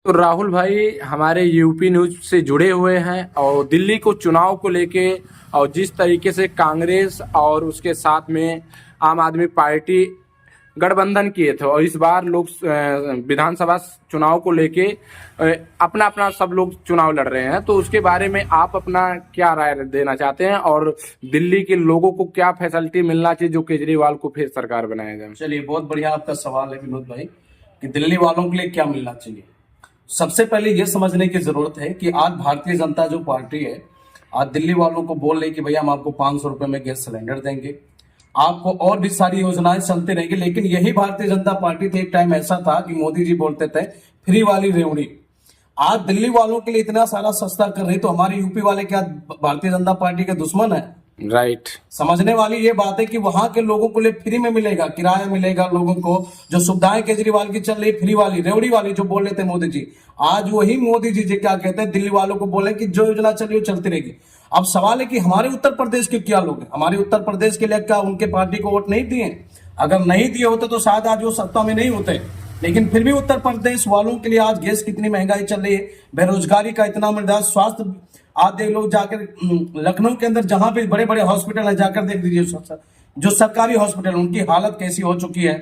तो राहुल भाई हमारे यूपी न्यूज से जुड़े हुए हैं और दिल्ली को चुनाव को लेके और जिस तरीके से कांग्रेस और उसके साथ में आम आदमी पार्टी गठबंधन किए थे और इस बार लोग विधानसभा चुनाव को लेके अपना अपना सब लोग चुनाव लड़ रहे हैं, तो उसके बारे में आप अपना क्या राय देना चाहते हैं और दिल्ली के लोगों को क्या फैसिलिटी मिलना चाहिए जो केजरीवाल को फिर सरकार बनाया जाए। चलिए, बहुत बढ़िया आपका सवाल है विनोद भाई कि दिल्ली वालों के लिए क्या मिलना चाहिए। सबसे पहले यह समझने की जरूरत है कि आज भारतीय जनता जो पार्टी है, आज दिल्ली वालों को बोल रही कि भैया हम आपको 500 रुपए में गैस सिलेंडर देंगे, आपको और भी सारी योजनाएं चलती रहेंगी। लेकिन यही भारतीय जनता पार्टी थी, एक टाइम ऐसा था कि मोदी जी बोलते थे फ्री वाली रेवड़ी। आज दिल्ली वालों के लिए इतना सारा सस्ता कर रही, तो हमारे यूपी वाले क्या भारतीय जनता पार्टी के दुश्मन है? राइट। समझने वाली ये बात है कि वहां के लोगों को लिए फ्री में मिलेगा, किराया मिलेगा लोगों को, जो सुविधाएं केजरीवाल की चल रही फ्री वाली रेवड़ी वाली जो बोल रहे थे मोदी जी, आज वही मोदी जी क्या कहते हैं, दिल्ली वालों को बोले कि जो योजना चल रही है चलती रहेगी। अब सवाल है कि हमारे उत्तर प्रदेश के क्या लोग हैं, हमारे उत्तर प्रदेश के लिए क्या उनके पार्टी को वोट नहीं दिए? अगर नहीं दिए होते तो शायद आज वो सत्ता में नहीं होते। लेकिन फिर भी उत्तर प्रदेश वालों के लिए आज गैस कितनी महंगाई चल रही है, बेरोजगारी का इतना मृदा, स्वास्थ्य आज देख लो जाकर लखनऊ के अंदर जहां पे बड़े बड़े हॉस्पिटल है, जाकर देख लीजिए जो सरकारी हॉस्पिटल उनकी हालत कैसी हो चुकी है।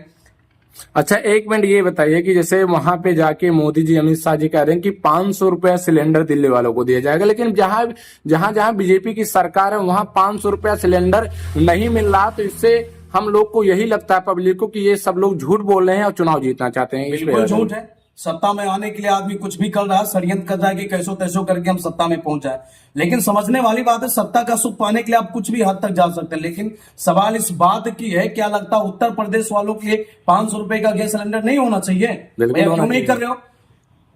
अच्छा, एक मिनट ये बताइए कि जैसे वहां पे जाके मोदी जी अमित शाह जी कह रहे हैं कि 500 रुपया सिलेंडर दिल्ली वालों को दिया जाएगा, लेकिन जहां जहां जहां बीजेपी की सरकार है वहां 500 रुपया सिलेंडर नहीं मिल रहा, तो इससे हम लोग को यही लगता है पब्लिक को कि ये सब लोग झूठ बोल रहे हैं और चुनाव जीतना चाहते हैं। बिल्कुल झूठ है। सत्ता में आने के लिए आदमी कुछ भी कर रहा है, षड्यंत्र कर रहा है कि कैसो तैसो करके हम सत्ता में पहुंच जाए। लेकिन समझने वाली बात है, सत्ता का सुख पाने के लिए आप कुछ भी हद तक जा सकते हैं। लेकिन सवाल इस बात की है, क्या लगता है उत्तर प्रदेश वालों के लिए 500 रुपए का गैस सिलेंडर नहीं होना चाहिए? भैया क्यों नहीं कर रहे हो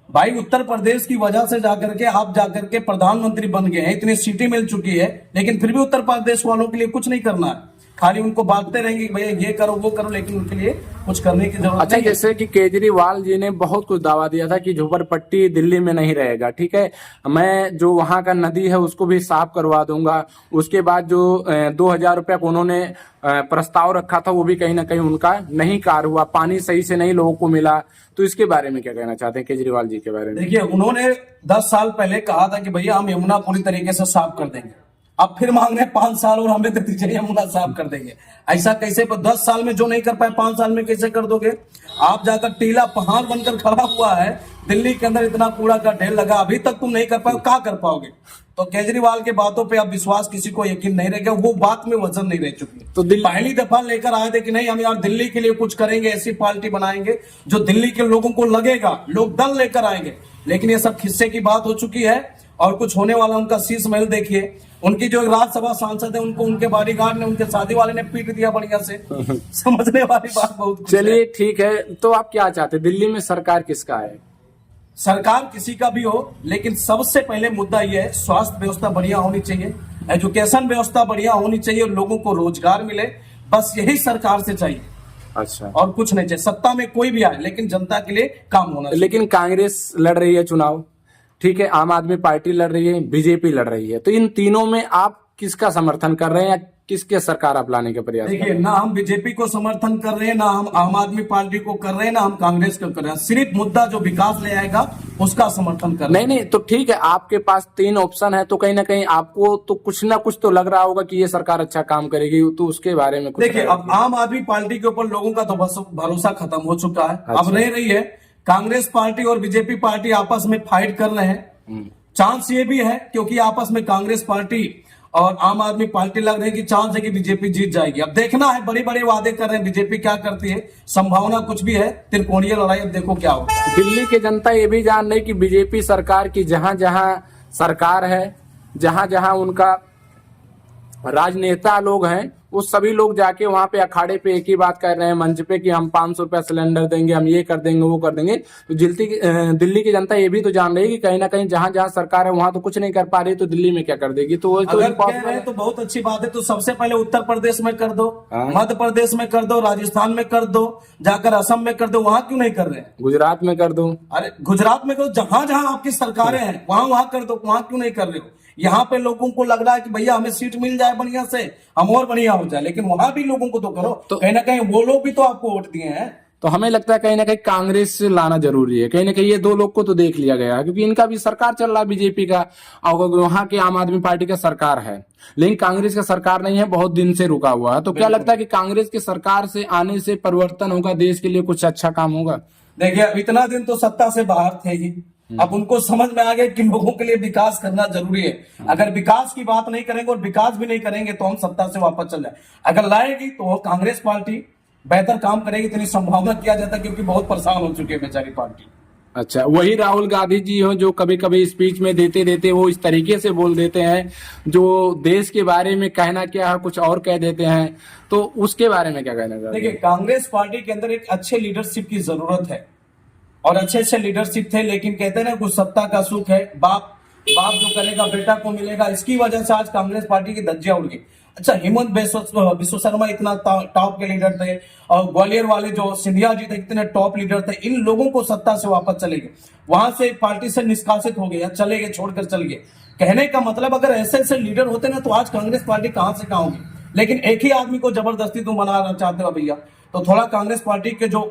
भाई? उत्तर प्रदेश की वजह से जाकर के आप जाकर के प्रधानमंत्री बन गए हैं, इतनी सीटें मिल चुकी है, लेकिन फिर भी उत्तर प्रदेश वालों के लिए कुछ नहीं करना है, खाली उनको बांटते रहेंगे कि भैया ये करो वो करो, लेकिन उनके लिए कुछ करने की जरूरत अच्छा, नहीं है। जैसे कि केजरीवाल जी ने बहुत कुछ दावा दिया था कि झोपड़पट्टी दिल्ली में नहीं रहेगा, ठीक है, मैं जो वहां का नदी है उसको भी साफ करवा दूंगा। उसके बाद जो 2000 रुपया को उन्होंने प्रस्ताव रखा था वो भी कहीं ना कहीं उनका नहीं कार हुआ, पानी सही से नहीं लोगों को मिला। तो इसके बारे में क्या कहना चाहते हैं केजरीवाल जी के बारे में? देखिए, उन्होंने 10 साल पहले कहा था कि भैया हम यमुना पूरी तरीके से साफ कर देंगे। अब फिर मांग रहे 5 साल और हमें दे दीजिए, यमुना साफ कर देंगे। ऐसा कैसे? 10 साल में जो नहीं कर पाए 5 साल में कैसे कर दोगे? आप जाकर टीला पहाड़ बनकर खड़ा हुआ है दिल्ली के अंदर, इतना कूड़ा का ढेर लगा, अभी तक तुम नहीं कर पाए, क्या कर पाओगे? तो केजरीवाल के बातों पे अब विश्वास किसी को यकीन नहीं रहेगा, वो बात में वजन नहीं रह चुकी। तो पहली दफा लेकर आए थे कि नहीं हम यार दिल्ली के लिए कुछ करेंगे, ऐसी पार्टी बनाएंगे जो दिल्ली के लोगों को लगेगा, लोग दल लेकर आएंगे। लेकिन ये सब खिस्से की बात हो चुकी है और कुछ होने वाला। उनका शीश महल देखिए, उनकी जो राज्यसभा सांसद है उनको उनके बॉडीगार्ड ने, उनके शादी वाले ने पीट दिया बढ़िया से। समझने वाली बात बहुत। चलिए ठीक है, तो आप क्या चाहते हैं, दिल्ली में सरकार किसका है? सरकार किसी का भी हो, लेकिन सबसे पहले मुद्दा यह है स्वास्थ्य व्यवस्था बढ़िया होनी चाहिए, एजुकेशन व्यवस्था बढ़िया होनी चाहिए, लोगों को रोजगार मिले, बस यही सरकार से चाहिए। अच्छा, और कुछ नहीं चाहिए। सत्ता में कोई भी आए लेकिन जनता के लिए काम होना चाहिए। लेकिन कांग्रेस लड़ रही है चुनाव, ठीक है, आम आदमी पार्टी लड़ रही है, बीजेपी लड़ रही है, तो इन तीनों में आप किसका समर्थन कर रहे हैं या किसके सरकार आप लाने के प्रयास? देखिए, ना हम बीजेपी को समर्थन कर रहे हैं, ना हम आम आदमी पार्टी को कर रहे हैं, ना हम कांग्रेस को कर रहे हैं। सिर्फ मुद्दा जो विकास ले आएगा उसका समर्थन कर रहे हैं। नहीं, तो ठीक है, आपके पास 3 ऑप्शन है, तो कहीं ना कहीं आपको तो कुछ ना कुछ तो लग रहा होगा कि ये सरकार अच्छा काम करेगी, तो उसके बारे में कुछ? देखिए, अब आम आदमी पार्टी के ऊपर लोगों का तो भरोसा खत्म हो चुका है। अच्छा। अब रह रही है कांग्रेस पार्टी और बीजेपी पार्टी आपस में फाइट कर रहे हैं। चांस ये भी है क्योंकि आपस में कांग्रेस पार्टी और आम आदमी पार्टी लग रही है कि चांस है कि बीजेपी जीत जाएगी। अब देखना है, बड़े बड़े वादे कर रहे हैं, बीजेपी क्या करती है, संभावना कुछ भी है, त्रिकोणीय लड़ाई, अब देखो क्या होता है। दिल्ली की जनता ये भी जान रही कि बीजेपी सरकार की जहां जहां सरकार है, जहां जहां उनका राजनेता लोग हैं, वो सभी लोग जाके वहां पे अखाड़े पे एक ही बात कर रहे हैं मंच पे कि हम 500 रुपया सिलेंडर देंगे, हम ये कर देंगे वो कर देंगे। तो दिल्ली की जनता ये भी तो जान रही है कि कहीं ना कहीं जहां जहां सरकार है वहां तो कुछ नहीं कर पा रही, तो दिल्ली में क्या कर देगी? तो वो तो अगर कह रहे हैं तो बहुत अच्छी बात है। तो सबसे पहले उत्तर प्रदेश में कर दो, मध्य प्रदेश में कर दो, राजस्थान में कर दो, जाकर असम में कर दो, वहां क्यों नहीं कर रहे हैं? गुजरात में कर दो। अरे गुजरात में करो, जहां जहां आपकी सरकारें हैं वहां वहां कर दो, वहां क्यों नहीं कर रहे हो? यहाँ पे लोगों को लग रहा है कि भैया हमें सीट मिल जाए बढ़िया से, हम और बढ़िया हो जाए, लेकिन वहां भी लोगों को तो करो। तो कहीं ना कहीं वो लोग भी तो आपको वोट दिए हैं। तो हमें लगता है कहीं ना कहीं कांग्रेस से लाना जरूरी है। कहीं ना कहीं ये दो लोग को तो देख लिया गया है, क्योंकि इनका भी सरकार चल रहा है बीजेपी का, और वहां के आम आदमी पार्टी का सरकार है, लेकिन कांग्रेस का सरकार नहीं है, बहुत दिन से रुका हुआ है। तो क्या लगता है कि कांग्रेस की सरकार से आने से परिवर्तन होगा, देश के लिए कुछ अच्छा काम होगा? देखिए, इतना दिन तो सत्ता से बाहर थे ही, अब उनको समझ में आ गया कि लोगों के लिए विकास करना जरूरी है। अगर विकास की बात नहीं करेंगे और विकास भी नहीं करेंगे तो हम सत्ता से वापस चल जाए। अगर लाएगी तो कांग्रेस पार्टी बेहतर काम करेगी, इतनी संभावना किया जाता है, क्योंकि बहुत परेशान हो चुकी है बेचारी पार्टी। अच्छा, वही राहुल गांधी जी हो जो कभी कभी स्पीच में देते देते वो इस तरीके से बोल देते हैं, जो देश के बारे में कहना क्या है कुछ और कह देते हैं, तो उसके बारे में क्या कहना चाहते हैं? देखिए, कांग्रेस पार्टी के अंदर एक अच्छे लीडरशिप की जरूरत है, और अच्छे अच्छे लीडरशिप थे, लेकिन कहते हैं ना कुछ सत्ता का सुख है, बाप जो करेगा बेटा को मिलेगा। इसकी वजह से आज कांग्रेस पार्टी की धज्जियां उड़ गई। अच्छा, हेमंत बिश्व शर्मा इतना टॉप के लीडर थे, और ग्वालियर वाले जो सिंधिया जी थे इतने टॉप लीडर थे, इन लोगों को सत्ता से वापस चले गए, वहां से पार्टी से निष्कासित हो गए या चले गए, छोड़कर चल गए। कहने का मतलब अगर ऐसे ऐसे लीडर होते ना तो आज कांग्रेस पार्टी कहां से कहां होगी। लेकिन एक ही आदमी को जबरदस्ती तुम बनाना चाहते हो भैया, तो थोड़ा कांग्रेस पार्टी के जो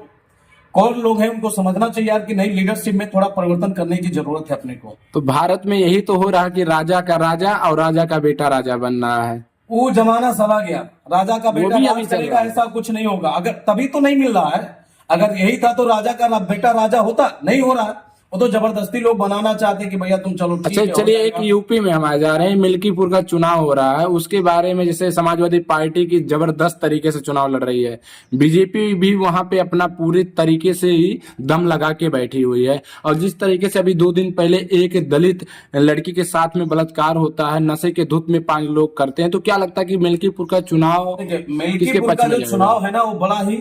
कौन लोग हैं उनको समझना चाहिए यार कि नई लीडरशिप में थोड़ा परिवर्तन करने की जरूरत है अपने को। तो भारत में यही तो हो रहा है कि राजा का राजा और राजा का बेटा राजा बन रहा है। वो जमाना चला गया, राजा का बेटा भी राज अभी चल करेगा, रहा है। ऐसा कुछ नहीं होगा। अगर तभी तो नहीं मिल रहा है, अगर यही था तो राजा का बेटा राजा होता, नहीं हो रहा है। वो तो जबरदस्ती लोग बनाना चाहते हैं कि भैया तुम चलो ठीक अच्छा, है, चलिए हो एक जाएगा। यूपी में हम आ जा रहे हैं, मिल्कीपुर का चुनाव हो रहा है, उसके बारे में जैसे समाजवादी पार्टी की जबरदस्त तरीके से चुनाव लड़ रही है, बीजेपी भी वहां पे अपना पूरे तरीके से ही दम लगा के बैठी हुई है। और जिस तरीके से अभी 2 दिन पहले एक दलित लड़की के साथ में बलात्कार होता है, नशे के धुत में 5 लोग करते हैं, तो क्या लगता है कि मिल्कीपुर का चुनाव देखिए, किसके मिल्कीपुर पक्ष का में जो जाएगा? चुनाव है ना वो बड़ा ही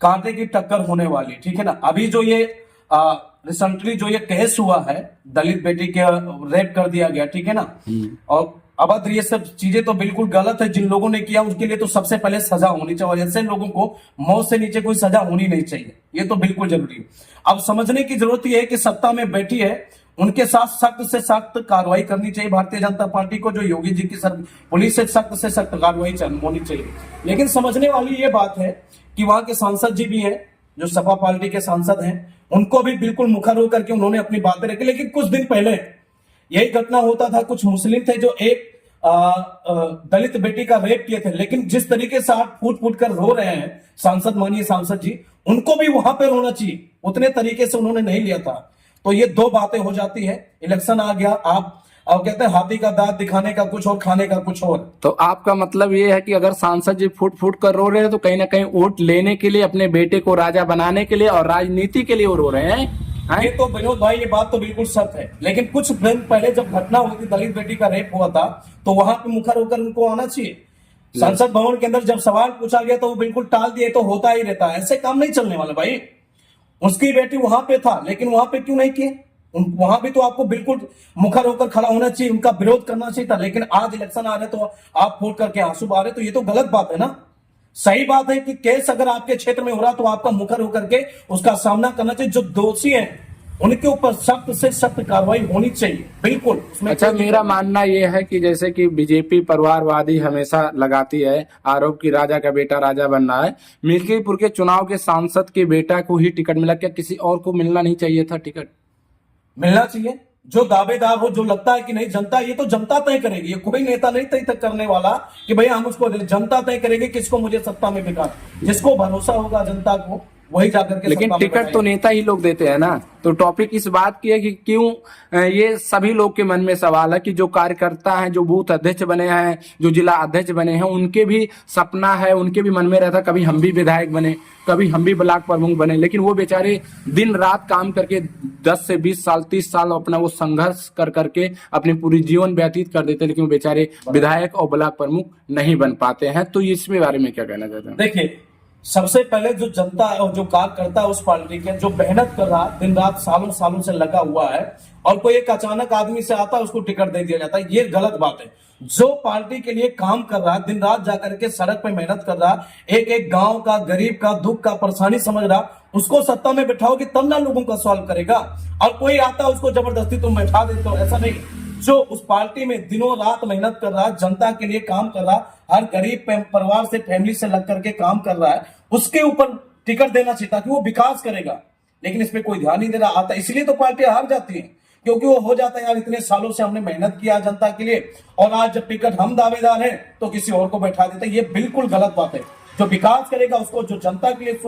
कांटे की टक्कर होने वाली, ठीक है ना। अभी जो ये रिसेंटली जो ये केस हुआ है, दलित बेटी के रेप कर दिया गया, ठीक है ना, और अभद्र, ये सब चीजें तो बिल्कुल गलत है। जिन लोगों ने किया उसके लिए तो सबसे पहले सजा होनी चाहिए, और ऐसे लोगों को मौत से नीचे कोई सजा होनी नहीं चाहिए, ये तो बिल्कुल जरूरी है। अब समझने की जरूरत यह है कि सत्ता में बैठी है, उनके साथ सख्त से सख्त कार्रवाई करनी चाहिए भारतीय जनता पार्टी को, जो योगी जी की पुलिस से सख्त कार्रवाई होनी चाहिए। लेकिन समझने वाली ये बात है कि वहां के सांसद जी भी हैं, जो सपा पार्टी के सांसद हैं, उनको भी बिल्कुल मुखर होकर के उन्होंने अपनी बातें रखी। लेकिन कुछ दिन पहले यही घटना होता था, कुछ मुस्लिम थे जो एक दलित बेटी का रेप किए थे, लेकिन जिस तरीके से आप फूट फूट कर रो रहे हैं सांसद, माननीय सांसद जी, उनको भी वहां पे रोना चाहिए, उतने तरीके से उन्होंने नहीं लिया था। तो ये दो बातें हो जाती है। इलेक्शन आ गया, आप कहते हैं हाथी का दांत दिखाने का कुछ और, खाने का कुछ और। तो आपका मतलब ये है कि अगर सांसद जी फुट फुट कर रो रहे हैं तो कहीं ना कहीं वोट लेने के लिए, अपने बेटे को राजा बनाने के लिए और राजनीति के लिए वो रो रहे हैं? ये तो विनोद भाई, ये बात तो बिल्कुल सत्य है। लेकिन कुछ दिन पहले जब घटना हुई थी, दलित बेटी का रेप हुआ था, तो वहां पे मुखर होकर उनको आना चाहिए। संसद भवन के अंदर जब सवाल पूछा गया तो वो बिल्कुल टाल दिए, तो होता ही रहता है, ऐसे काम नहीं चलने वाला भाई। उसकी बेटी वहां पे था, लेकिन वहां पे क्यों नहीं किए? वहां भी तो आपको बिल्कुल मुखर होकर खड़ा होना चाहिए, उनका विरोध करना चाहिए था। लेकिन आज इलेक्शन आ रहे तो आप फूट करके आंसू बहा रहे, तो ये तो गलत बात है ना। सही बात है कि केस अगर आपके क्षेत्र में हो रहा तो आपका मुखर होकर के उसका सामना करना चाहिए। जो दोषी हैं उनके ऊपर सख्त से सख्त कार्रवाई होनी चाहिए, बिल्कुल। अच्छा, मेरा मानना यह है कि जैसे कि बीजेपी परिवारवादी हमेशा लगाती है आरोप कि राजा का बेटा राजा बनना है, मिल्कीपुर के चुनाव के सांसद के बेटा को ही टिकट मिला, क्या किसी और को मिलना नहीं चाहिए था टिकट? मिलना चाहिए। जो दावेदार हो, जो लगता है कि नहीं जनता, ये तो जनता तय करेगी, ये कोई नेता नहीं तय करने वाला कि भैया हम उसको, जनता तय करेगी किसको मुझे सत्ता में बिठा। जिसको भरोसा होगा जनता को वही जाकर के, लेकिन टिकट तो नेता ही लोग देते हैं ना। तो टॉपिक इस बात की है कि क्यों ये सभी लोग के मन में सवाल है कि जो कार्यकर्ता हैं, जो बूथ अध्यक्ष बने हैं, जो जिला अध्यक्ष बने हैं, उनके भी सपना है, उनके भी मन में रहता कभी हम भी विधायक बने, कभी हम भी ब्लॉक प्रमुख बने, लेकिन वो बेचारे दिन रात काम करके 10 से 20 साल 30 साल अपना वो संघर्ष कर करके अपने पूरी जीवन व्यतीत कर देते, लेकिन वो बेचारे विधायक और ब्लॉक प्रमुख नहीं बन पाते हैं। तो इसमें बारे में क्या कहना चाहते हैं? देखिए, सबसे पहले जो जनता और जो कार्यकर्ता उस पार्टी के, जो मेहनत कर रहा, दिन रात सालों सालों से लगा हुआ है, और कोई एक अचानक आदमी से आता है उसको टिकट दे दिया जाता है, ये गलत बात है। जो पार्टी के लिए काम कर रहा, दिन रात जाकर के सड़क पे मेहनत कर रहा, एक एक गांव का, गरीब का दुख का परेशानी समझ रहा, उसको सत्ता में बिठाओगे तब ना लोगों का सवाल करेगा। और कोई आता उसको जबरदस्ती तुम बैठा देते हो, ऐसा नहीं। जो उस पार्टी में दिनों रात मेहनत कर रहा, जनता के लिए काम कर रहा, हर गरीब परिवार से, फैमिली से लग करके काम कर रहा है, उसके ऊपर टिकट देना चाहिए ताकि वो विकास करेगा, लेकिन इस पे कोई ध्यान नहीं दे रहा आता। इसलिए तो पार्टी हार जाती है, क्योंकि वो हो जाता है यार इतने सालों से हमने मेहनत किया जनता के लिए, और आज जब टिकट हम दावेदार हैं तो किसी और को बैठा देते हैं। ये बिल्कुल गलत बात है। जो विकास करेगा उसको, जो जनता के लिए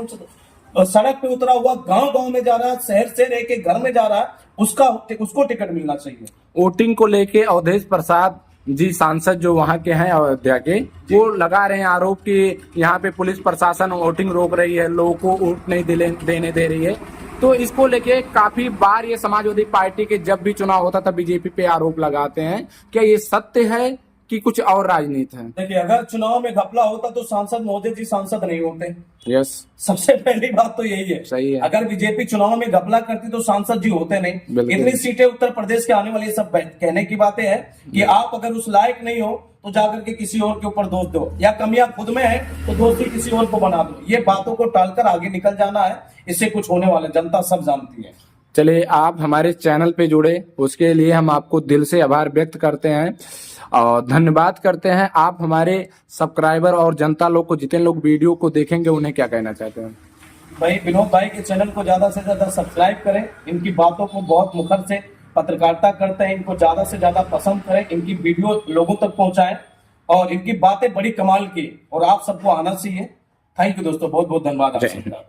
सड़क पे उतरा हुआ, गांव गांव में जा रहा है, शहर से रह के घर में जा रहा है, उसको टिकट मिलना चाहिए। वोटिंग को लेके अवधेश प्रसाद जी सांसद जो वहां के हैं अयोध्या के, वो लगा रहे हैं आरोप कि यहाँ पे पुलिस प्रशासन वोटिंग रोक रही है, लोगों को वोट नहीं देने दे रही है। तो इसको लेके काफी बार ये समाजवादी पार्टी के जब भी चुनाव होता था बीजेपी पे आरोप लगाते हैं। क्या ये सत्य है कि कुछ और राजनीति है? देखिए, अगर चुनाव में घपला होता तो सांसद महोदय जी सांसद नहीं होते। यस, सबसे पहली बात तो यही है। सही है। अगर बीजेपी चुनाव में घपला करती तो सांसद जी होते नहीं। इतनी सीटें उत्तर प्रदेश के आने वाली, सब कहने की बातें हैं कि आप अगर उस लायक नहीं हो तो जाकर के किसी और के ऊपर दोष दो, या कमियां खुद में है तो दोषी किसी और को बना दो। ये बातों को टालकर आगे निकल जाना है, इससे कुछ होने वाला जनता सब जानती है। चलिए, आप हमारे चैनल पे जुड़े, उसके लिए हम आपको दिल से आभार व्यक्त करते हैं और धन्यवाद करते हैं। आप हमारे सब्सक्राइबर और जनता लोग को, जितने लोग वीडियो को देखेंगे, उन्हें क्या कहना चाहते हैं? भाई, विनोद भाई के चैनल को ज्यादा से ज्यादा सब्सक्राइब करें। इनकी बातों को बहुत मुखर से पत्रकारिता करते हैं, इनको ज्यादा से ज्यादा पसंद करें, इनकी वीडियो लोगों तक पहुंचाएं, और इनकी बातें बड़ी कमाल की, और आप सबको आना चाहिए। थैंक यू दोस्तों, बहुत बहुत धन्यवाद आप सबका।